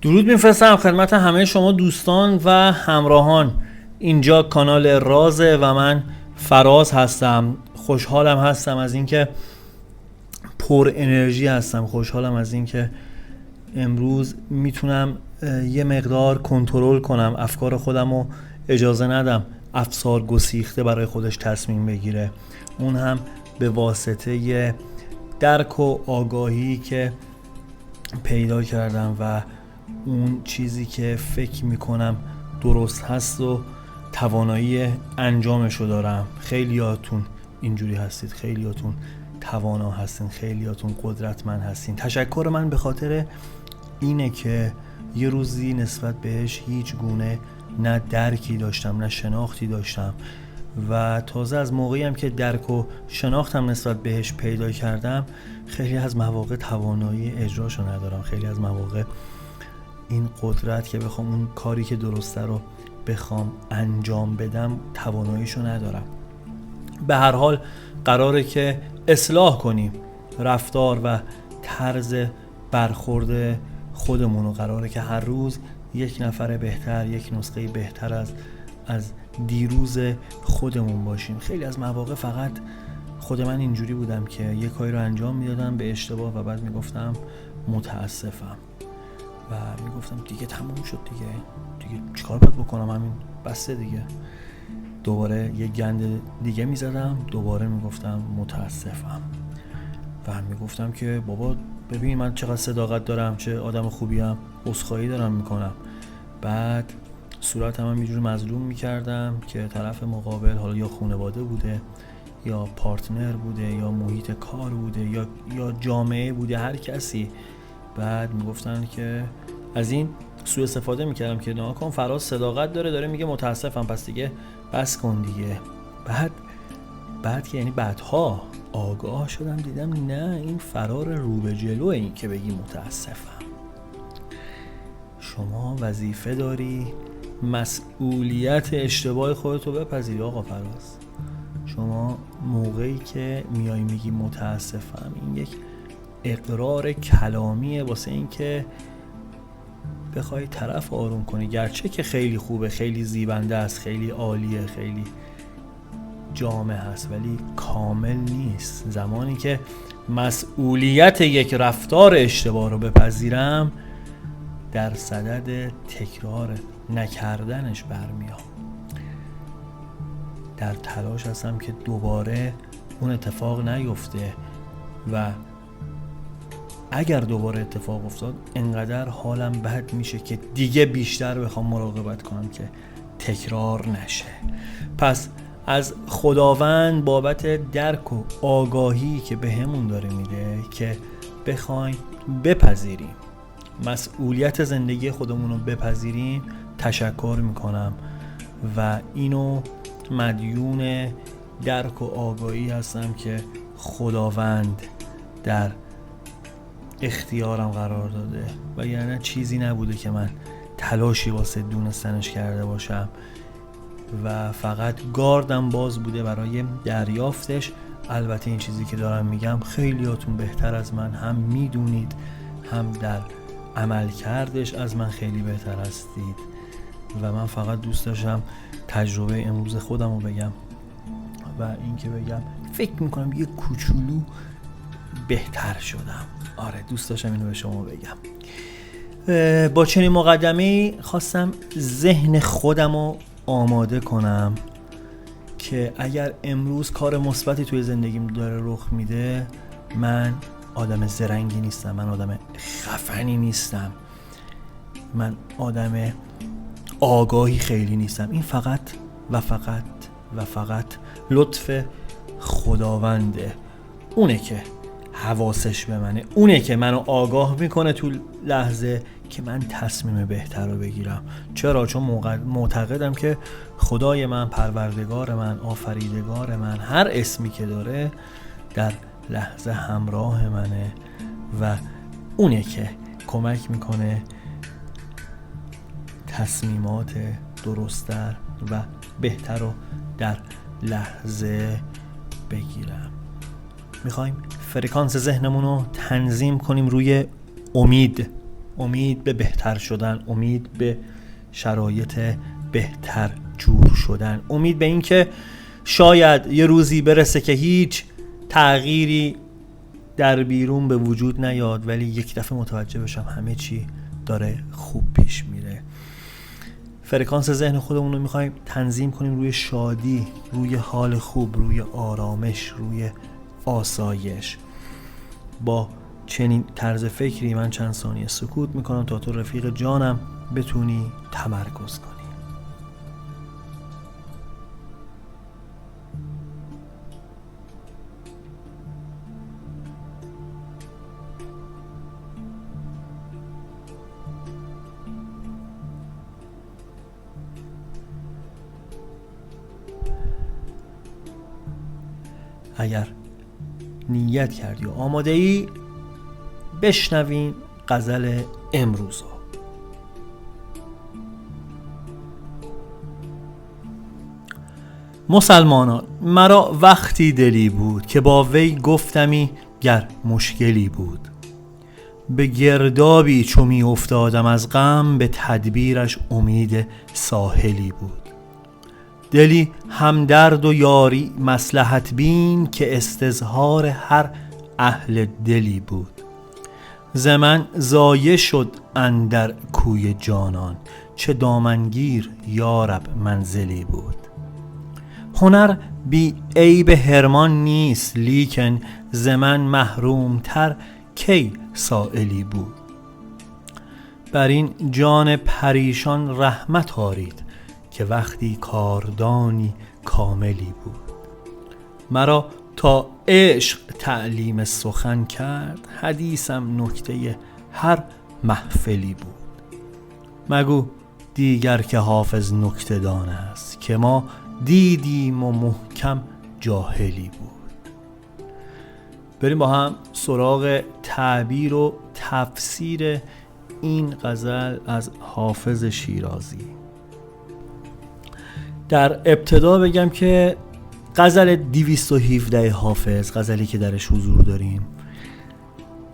درود میفرستم خدمت همه شما دوستان و همراهان. اینجا کانال رازه و من فراز هستم. خوشحالم هستم از اینکه پر انرژی هستم. خوشحالم از اینکه امروز میتونم یه مقدار کنترل کنم افکار خودم و اجازه ندم افسار گسیخته برای خودش تصمیم بگیره، اون هم به واسطه یه درک و آگاهی که پیدا کردم و اون چیزی که فکر میکنم درست هست و توانایی انجامشو دارم. خیلیاتون اینجوری هستید، خیلیاتون توانا هستین، خیلیاتون قدرتمند هستین. تشکر من به خاطر اینه که یه روزی نسبت بهش هیچ گونه نه درکی داشتم نه شناختی داشتم و تازه از موقعی هم که درک و شناختم نسبت بهش پیدا کردم خیلی از مواقع توانایی اجراشو ندارم. خیلی از مواقع این قدرت که بخوام اون کاری که درسته رو بخوام انجام بدم تواناییشو ندارم. به هر حال قراره که اصلاح کنیم رفتار و طرز برخورد خودمونو. قراره که هر روز یک نفر بهتر، یک نسخه بهتر از دیروز خودمون باشیم. خیلی از مواقع فقط خود من اینجوری بودم که یک کاری رو انجام میدادم به اشتباه و بعد میگفتم متاسفم و میگفتم دیگه تموم شد، دیگه چیکار باید بکنم، همین بسته دیگه. دوباره یک گند دیگه میزدم، دوباره میگفتم متاسفم و میگفتم که بابا ببین من چقدر صداقت دارم، چه آدم خوبیم، عذرخواهی دارم میکنم. بعد صورتم هم اینجوری مظلوم میکردم که طرف مقابل حالا یا خانواده بوده یا پارتنر بوده یا محیط کار بوده یا جامعه بوده، هر کسی. بعد میگفتن که از این سوء استفاده میکردم که نگاه کن فراز صداقت داره میگه متاسفم، پس دیگه بس کن دیگه. بعد که یعنی بعدها آگاه شدم دیدم نه، این فرار رو به جلو این که بگی متاسفم. شما وظیفه داری مسئولیت اشتباه خودتو بپذیری. آقا فراز شما موقعی که میای میگی متاسفم این یک اقرار کلامیه واسه این که بخوای طرف آروم کنی، گرچه که خیلی خوبه، خیلی زیبنده است، خیلی عالیه، خیلی جامع هست، ولی کامل نیست. زمانی که مسئولیت یک رفتار اشتباه رو بپذیرم در صدد تکرار نکردنش برمیام، در تلاش هستم که دوباره اون اتفاق نیفته و اگر دوباره اتفاق افتاد انقدر حالم بد میشه که دیگه بیشتر بخوام مراقبت کنم که تکرار نشه. پس از خداوند بابت درک و آگاهی که بهمون داره میده که بخوایم بپذیریم مسئولیت زندگی خودمون رو بپذیریم تشکر میکنم و اینو مدیون درک و آگاهی هستم که خداوند در اختیارم قرار داده و یعنی چیزی نبوده که من تلاشی واسه دونستنش کرده باشم و فقط گاردم باز بوده برای دریافتش. البته این چیزی که دارم میگم خیلیاتون بهتر از من هم میدونید، هم در عمل کردش از من خیلی بهتر هستید و من فقط دوست داشتم تجربه امروز خودم رو بگم و این که بگم فکر میکنم یه کوچولو بهتر شدم. آره دوست داشتم اینو به شما بگم. با چنین مقدمه‌ای خواستم ذهن خودم رو آماده کنم که اگر امروز کار مثبتی توی زندگیم داره رخ میده، من آدم زرنگی نیستم، من آدم خفنی نیستم، من آدم آگاهی خیلی نیستم. این فقط و فقط لطف خداونده. اونه که حواسش به منه، اونه که منو آگاه میکنه تو لحظه که من تصمیم بهتر رو بگیرم. چرا؟ چون معتقدم که خدای من، پروردگار من، آفریدگار من، هر اسمی که داره در لحظه همراه منه و اونه که کمک میکنه تصمیمات درست‌تر و بهتر رو در لحظه بگیرم. میخوایم فرکانس ذهنمون رو تنظیم کنیم روی امید. امید به بهتر شدن، امید به شرایط بهتر جور شدن، امید به این که شاید یه روزی برسه که هیچ تغییری در بیرون به وجود نیاد، ولی یک دفعه متوجه بشم همه چی داره خوب پیش میره. فرکانس ذهن خودمون رو میخوایم تنظیم کنیم روی شادی، روی حال خوب، روی آرامش، روی آسایش. با چنین طرز فکری من چند ثانیه سکوت میکنم تا تو رفیق جانم بتونی تمرکز کنی. اگر نیت کردی و آماده ای، بشنوین غزل امروز رو. مسلمانان، مرا وقتی دلی بود که با وی گفتمی گر مشکلی بود. به گردابی چو می افتادم از غم، به تدبیرش امید ساحلی بود. دلی همدرد و یاری مصلحت بین، که استظهار هر اهل دلی بود. ز من ضایع شد اندر کوی جانان، چه دامنگیر یارب منزلی بود. هنر بی عیب حرمان نیست، لیکن ز من محروم تر کی سائلی بود. بر این جان پریشان رحمت آرید، که وقتی کاردانی کاملی بود. مرا تا عشق تعلیم سخن کرد، حدیثم نکته هر محفلی بود. مگو دیگر که حافظ نکته دان است، که ما دیدیم و محکم جاهلی بود. بریم با هم سراغ تعبیر و تفسیر این غزل از حافظ شیرازی. در ابتدا بگم که غزل 217 حافظ، غزلی که درش حضور داریم،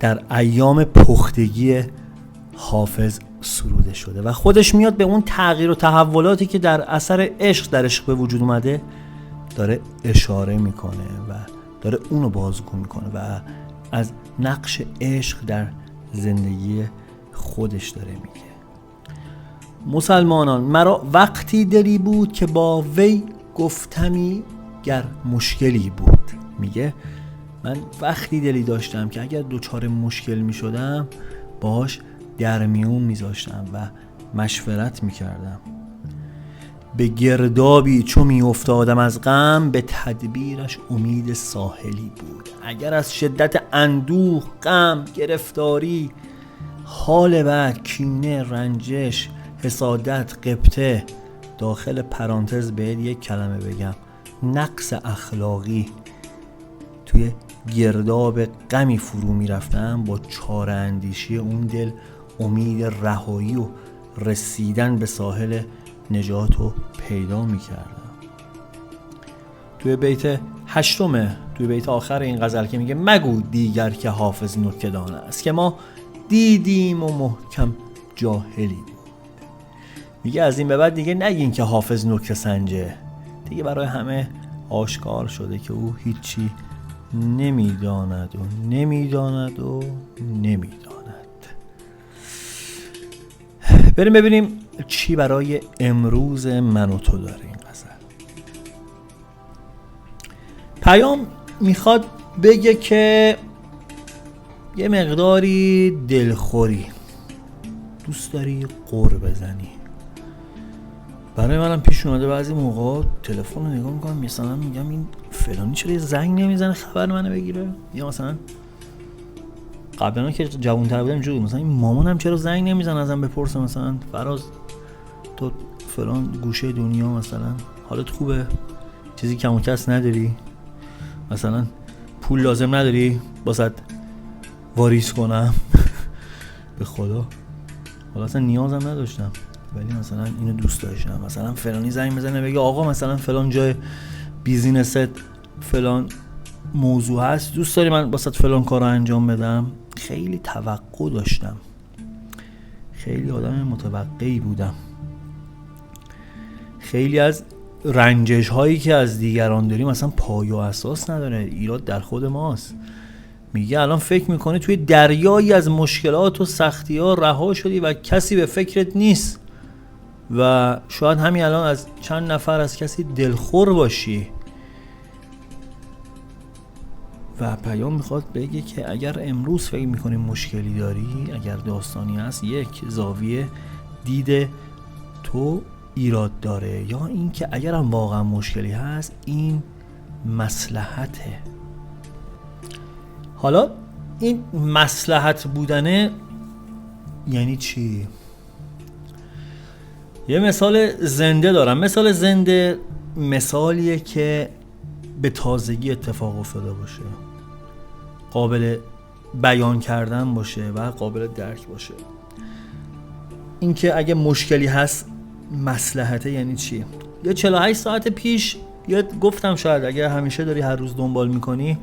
در ایام پختگی حافظ سروده شده و خودش میاد به اون تغییر و تحولاتی که در اثر عشق در عشق به وجود اومده داره اشاره میکنه و داره اونو بازگو میکنه و از نقش عشق در زندگی خودش داره میگه. مسلمانان، مرا وقتی دلی بود که با وی گفتمی گر مشکلی بود. میگه من وقتی دلی داشتم که اگر دوچار مشکل میشدم باهاش در میون میذاشتم و مشورت میکردم. به گردابی چو می افتادم از غم، به تدبیرش امید ساحلی بود. اگر از شدت اندوه، غم، گرفتاری، حال بد، کینه، رنجش، حسادت، غبطه، داخل پرانتز بهت یک کلمه بگم، نقص اخلاقی، توی گرداب غمی فرو می رفتم، با چاره اندیشی اون دل امید رهایی و رسیدن به ساحل نجات رو پیدا می کردم. توی بیت 8، توی بیت آخر این غزل که میگه مگو دیگر که حافظ نکته دان است، که ما دیدیم و محکم جاهلی بود. میگه از این به بعد دیگه نگین که حافظ نکته سنجه، دیگه برای همه آشکار شده که او هیچی نمیداند و نمیداند و نمیداند. بریم ببینیم چی برای امروز من و تو داره این غزل. پیام میخواد بگه که یه مقداری دلخوری، دوست داری غر بزنی. برای منم پیش اومده بعضی موقع تلفن رو نگاه میکنم، مثلا میگم این فلانی چرا یه زنگ نمیزنه خبر منو بگیره، یا مثلا قبلا که جوان‌تر بودم اینجوری، مثلا این مامانم چرا زنگ نمیزنه ازم بپرسه مثلا فراز تو فلان گوشه دنیا مثلا حالت خوبه، چیزی کم و کس نداری، مثلا پول لازم نداری واسه واریز کنم. به خدا حالا اصلا نیازم نداشتم، ولی مثلا اینو دوست داشتم. مثلا فلانی زنگ بزنه بگه آقا مثلا فلان جای بیزینست فلان موضوع هست، دوست داری من واسه فلان کارو انجام بدم. خیلی توقع داشتم خیلی آدم متوقعی بودم. خیلی از رنجش هایی که از دیگران داریم اصلا پای و اساس نداره، ایراد در خود ماست. میگه الان فکر میکنی توی دریایی از مشکلات و سختی ها رها شدی و کسی به فکرت نیست و شاید همین الان از چند نفر از کسی دلخور باشی. و پیام میخواد بگه که اگر امروز فکر میکنی مشکلی داری، اگر داستانی هست، یک زاویه دید تو ایراد داره، یا این که اگر هم واقعا مشکلی هست این مصلحته. حالا این مصلحت بودنه یعنی چی؟ یه مثال زنده دارم. مثال زنده مثالیه که به تازگی اتفاق افتاده باشه، قابل بیان کردن باشه و قابل درک باشه. این که اگه مشکلی هست مصلحته یعنی چی؟ یه 48 ساعت پیش گفتم، شاید اگه همیشه داری هر روز دنبال میکنی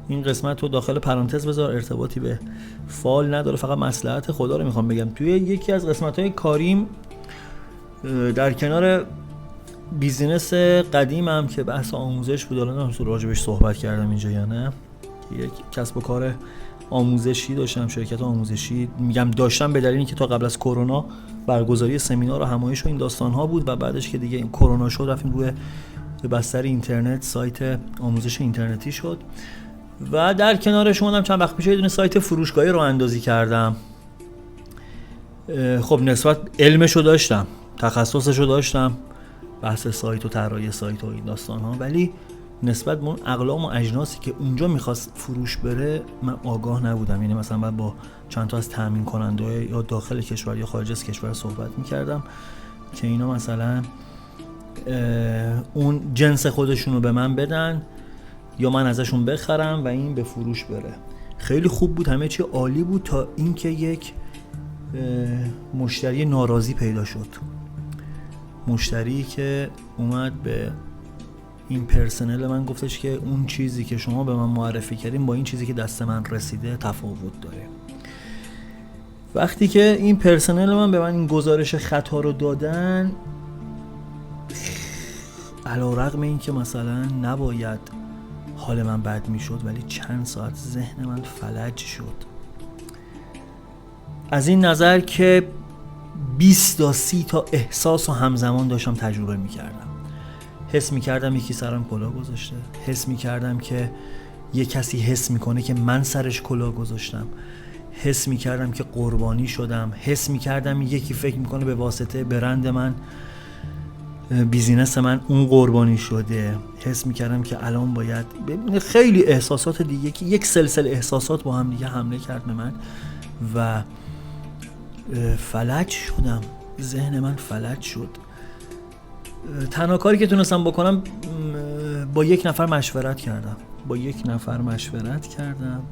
این قسمت رو داخل پرانتز بذار، ارتباطی به فال نداره، فقط مصلحت خدا رو میخوام بگم. توی یکی از قسمت‌های کاریم در کنار بیزینس قدیمم که بحث آموزش بود، الان هم راجبش صحبت کردم اینجا یا نه، یک کسب و کار آموزشی داشتم، شرکت آموزشی میگم داشتم به دلیل اینکه تا قبل از کرونا برگزاری سمینار و همایش و این داستان‌ها بود و بعدش که دیگه این کرونا شد رفتیم روی بستر اینترنت، سایت آموزش اینترنتی شد و در کنارش اومدم چند وقت پیش یه دونه سایت فروشگاهی رو اندازی کردم. خب نسبت علمشو داشتم، تخصصشو داشتم، بحث سایت و طراحی سایت و این داستان‌ها، ولی نسبت به اون اقلام و اجناسی که اونجا میخواست فروش بره من آگاه نبودم. یعنی مثلا بعد با چند تا از تامین کننده یا داخل کشور یا خارج از کشور صحبت میکردم که اینا مثلا اون جنس خودشونو به من بدن یا من ازشون بخرم و این به فروش بره. خیلی خوب بود، همه چی عالی بود تا اینکه یک مشتری ناراضی پیدا شد. مشتری که اومد به این پرسنل من گفتش که اون چیزی که شما به من معرفی کردین با این چیزی که دست من رسیده تفاوت داره. وقتی که این پرسنل من به من این گزارش خطا رو دادن، علیرغم این که مثلا نباید حال من بد می شد، ولی چند ساعت ذهن من فلج شد. از این نظر که 20 تا 30 تا احساس و همزمان داشتم تجربه می کردم. حس می کردم یکی سرم کلاه گذاشته، حس می کردم که یه کسی حس می کنه که من سرش کلاه گذاشتم، حس می کردم که قربانی شدم، حس می کردم یکی فکر می کنه به واسطه برند من، بیزینس من اون قربانی شده، حس می کردم که الان باید خیلی احساسات دیگه که یک سلسله احساسات با هم دیگه حمله کرد به من و فلج شدم. ذهن من فلج شد. تنها کاری که تونستم بکنم با یک نفر مشورت کردم،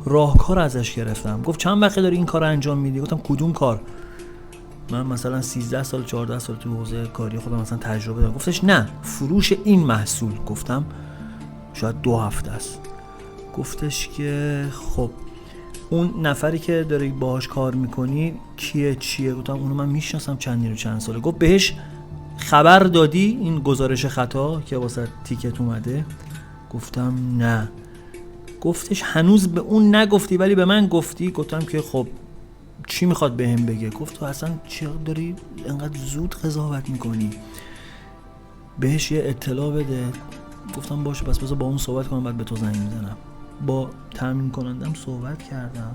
راهکار ازش گرفتم. گفت چند وقت داری این کار رو انجام میدی؟ گفتم کدوم کار؟ من مثلا 13 سال 14 سال تو حوزه کاری خودم مثلا تجربه دارم. گفتش نه، فروش این محصول. گفتم شاید 2 هفته است. گفتش که خب اون نفری که داری باهاش کار میکنی کیه چیه؟ گفتم اونو من میشناسم چندین و چند ساله. گفت بهش خبر دادی این گزارش خطا که واسه تیکت اومده؟ گفتم نه. گفتش هنوز به اون نگفتی ولی به من گفتی؟ گفتم که خب چی میخواد بهم بگه؟ گفت تو اصلا چرا داری انقدر زود قضاوت میکنی؟ بهش یه اطلاع بده. گفتم باشه پس بذار با اون صحبت کنم بعد به تو زنگ میزنم. با تامین کنندم صحبت کردم،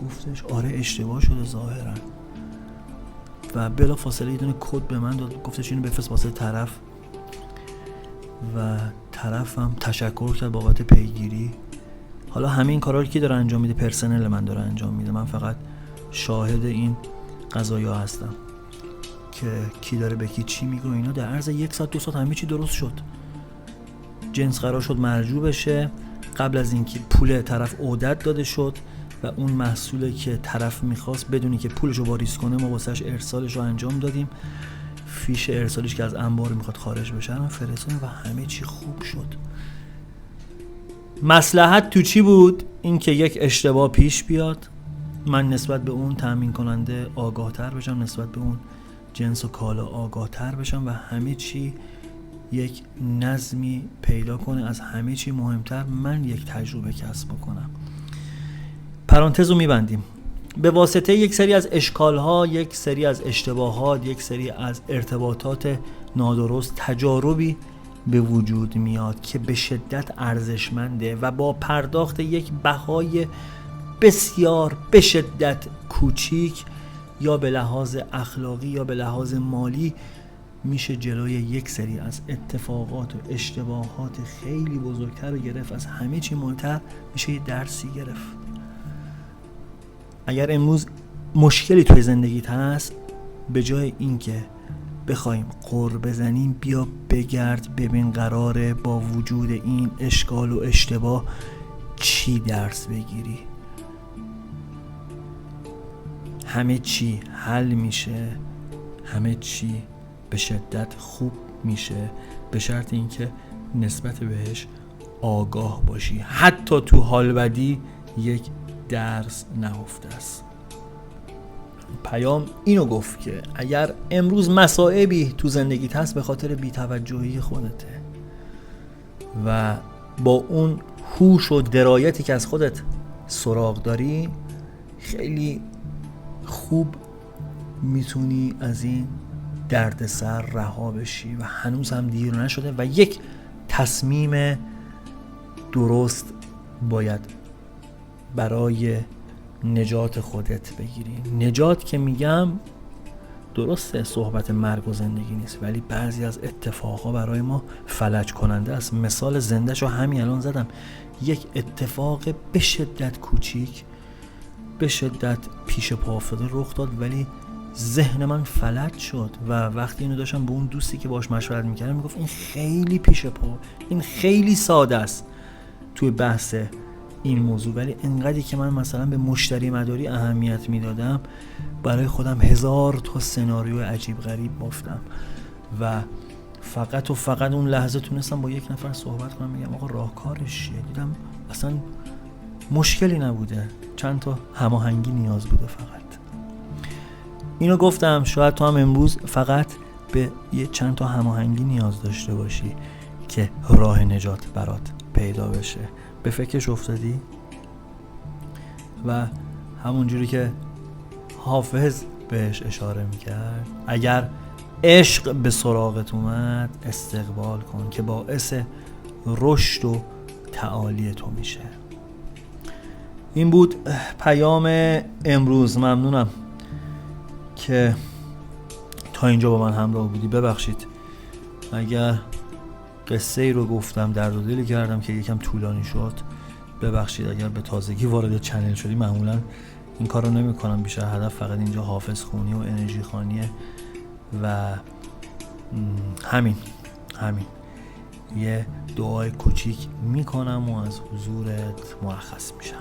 گفتش آره اشتباه شده ظاهرا و بلا فاصله یه دونه کد به من داد. گفتش اینو بفرست واسه طرف و طرفم تشکر کرد بابت پیگیری. حالا همه این کارا رو کی داره انجام میده؟ پرسنل من داره انجام میده. من فقط شاهد این قضایا هستم که کی داره به کی چی میگه. اینا در عرض 1 ساعت 2 ساعت همه چی درست شد. جنس قرار شد مرجوع بشه قبل از اینکه پول طرف عودت داده شد و اون محصولی که طرف میخواست بدونی که پولشو واریز کنه ما واسش ارسالش رو انجام دادیم. فیش ارسالش که از انبار میخواد خارج بشه من فرستادم و همه چی خوب شد. مصلحت تو چی بود؟ این که یک اشتباه پیش بیاد، من نسبت به اون تامین کننده آگاه تر بشم، نسبت به اون جنس و کالا آگاه تر بشم و همه چی یک نظمی پیدا کنه. از همه چی مهمتر من یک تجربه کسب کنم. پرانتز رو میبندیم. به واسطه یک سری از اشکال‌ها، یک سری از اشتباهات، یک سری از ارتباطات نادرست تجاربی به وجود میاد که به شدت ارزشمنده و با پرداخت یک بهای بسیار به شدت کوچیک یا به لحاظ اخلاقی یا به لحاظ مالی میشه جلوی یک سری از اتفاقات و اشتباهات خیلی بزرگتر رو گرفت. از همه چی مهمتر میشه یه درسی گرفت. اگر امروز مشکلی توی زندگیت هست، به جای اینکه بخوایم قُر بزنیم، بیا بگرد ببین قراره با وجود این اشکال و اشتباه چی درس بگیری. همه چی حل میشه، همه چی به شدت خوب میشه، به شرط اینکه نسبت بهش آگاه باشی. حتی تو حال بدی یک درس نهفته است. پیام اینو گفت که اگر امروز مصائبی تو زندگیت هست، به خاطر بی‌توجهی خودته و با اون هوش و درایتی که از خودت سراغ داری، خیلی خوب میتونی از این دردسر رها بشی و هنوز هم دیر نشده و یک تصمیم درست باید برای نجات خودت بگیری. نجات که میگم، درسته صحبت مرگ و زندگی نیست، ولی بعضی از اتفاقها برای ما فلج کننده است. مثال زنده‌شو همین الان زدم. یک اتفاق به شدت کوچیک، به شدت پیش پا افتاده رخ داد، ولی ذهن من فلج شد و وقتی اینو داشتم به اون دوستی که باهاش مشورت میکردم میگفت این خیلی پیش پا، این خیلی ساده است توی بحث این موضوع، ولی انقدری که من مثلا به مشتری مداری اهمیت میدادم، برای خودم 1000 تا سناریو عجیب غریب بافتم و فقط اون لحظه تونستم با یک نفر صحبت کنم، میگم آقا راهکارش چیه؟ دیدم اصلا مشکلی نبوده، چند تا هماهنگی نیاز بوده. فقط اینو گفتم شاید تو هم امروز فقط به یه چند تا هماهنگی نیاز داشته باشی که راه نجات برات پیدا بشه. به فکرش افتادی؟ و همونجوری که حافظ بهش اشاره میکرد، اگر عشق به سراغت اومد استقبال کن که باعث رشد و تعالی تو میشه. این بود پیام امروز. ممنونم که تا اینجا با من همراه بودی. ببخشید اگر قصه ای رو گفتم، درد و دلی کردم که یکم طولانی شد. ببخشید اگر به تازگی وارد چنل شدی. معمولا این کار رو نمی کنم، بیشتر هدف فقط اینجا حافظ خونی و انرژی خانیه و همین یه دعای کوچیک میکنم و از حضورت مرخص میشم.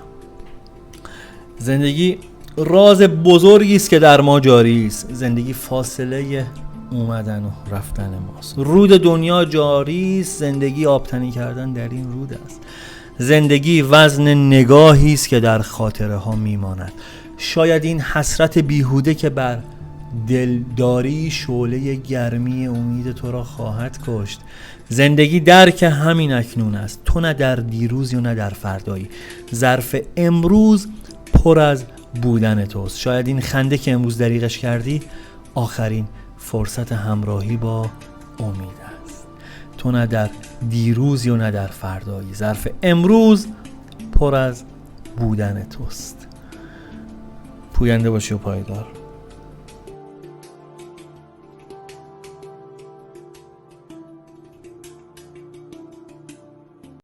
زندگی راز بزرگی است که در ما جاری است. زندگی فاصله اومدن و رفتن ماست. رود دنیا جاری است، زندگی آبتنی کردن در این رود است. زندگی وزن نگاهی است که در خاطره ها میماند. شاید این حسرت بیهوده که بر دلداری شعله گرمی امید تو را خواهد کشت. زندگی درک همین اکنون است، تو نه در دیروزی و نه در فردایی. ظرف امروز پر از بودن توست. شاید این خنده که امروز دریغش کردی آخرین فرصت همراهی با امید است. تو نه در دیروزی و نه در فردایی. ظرف امروز پر از بودن توست. پوینده باشی و پایدار.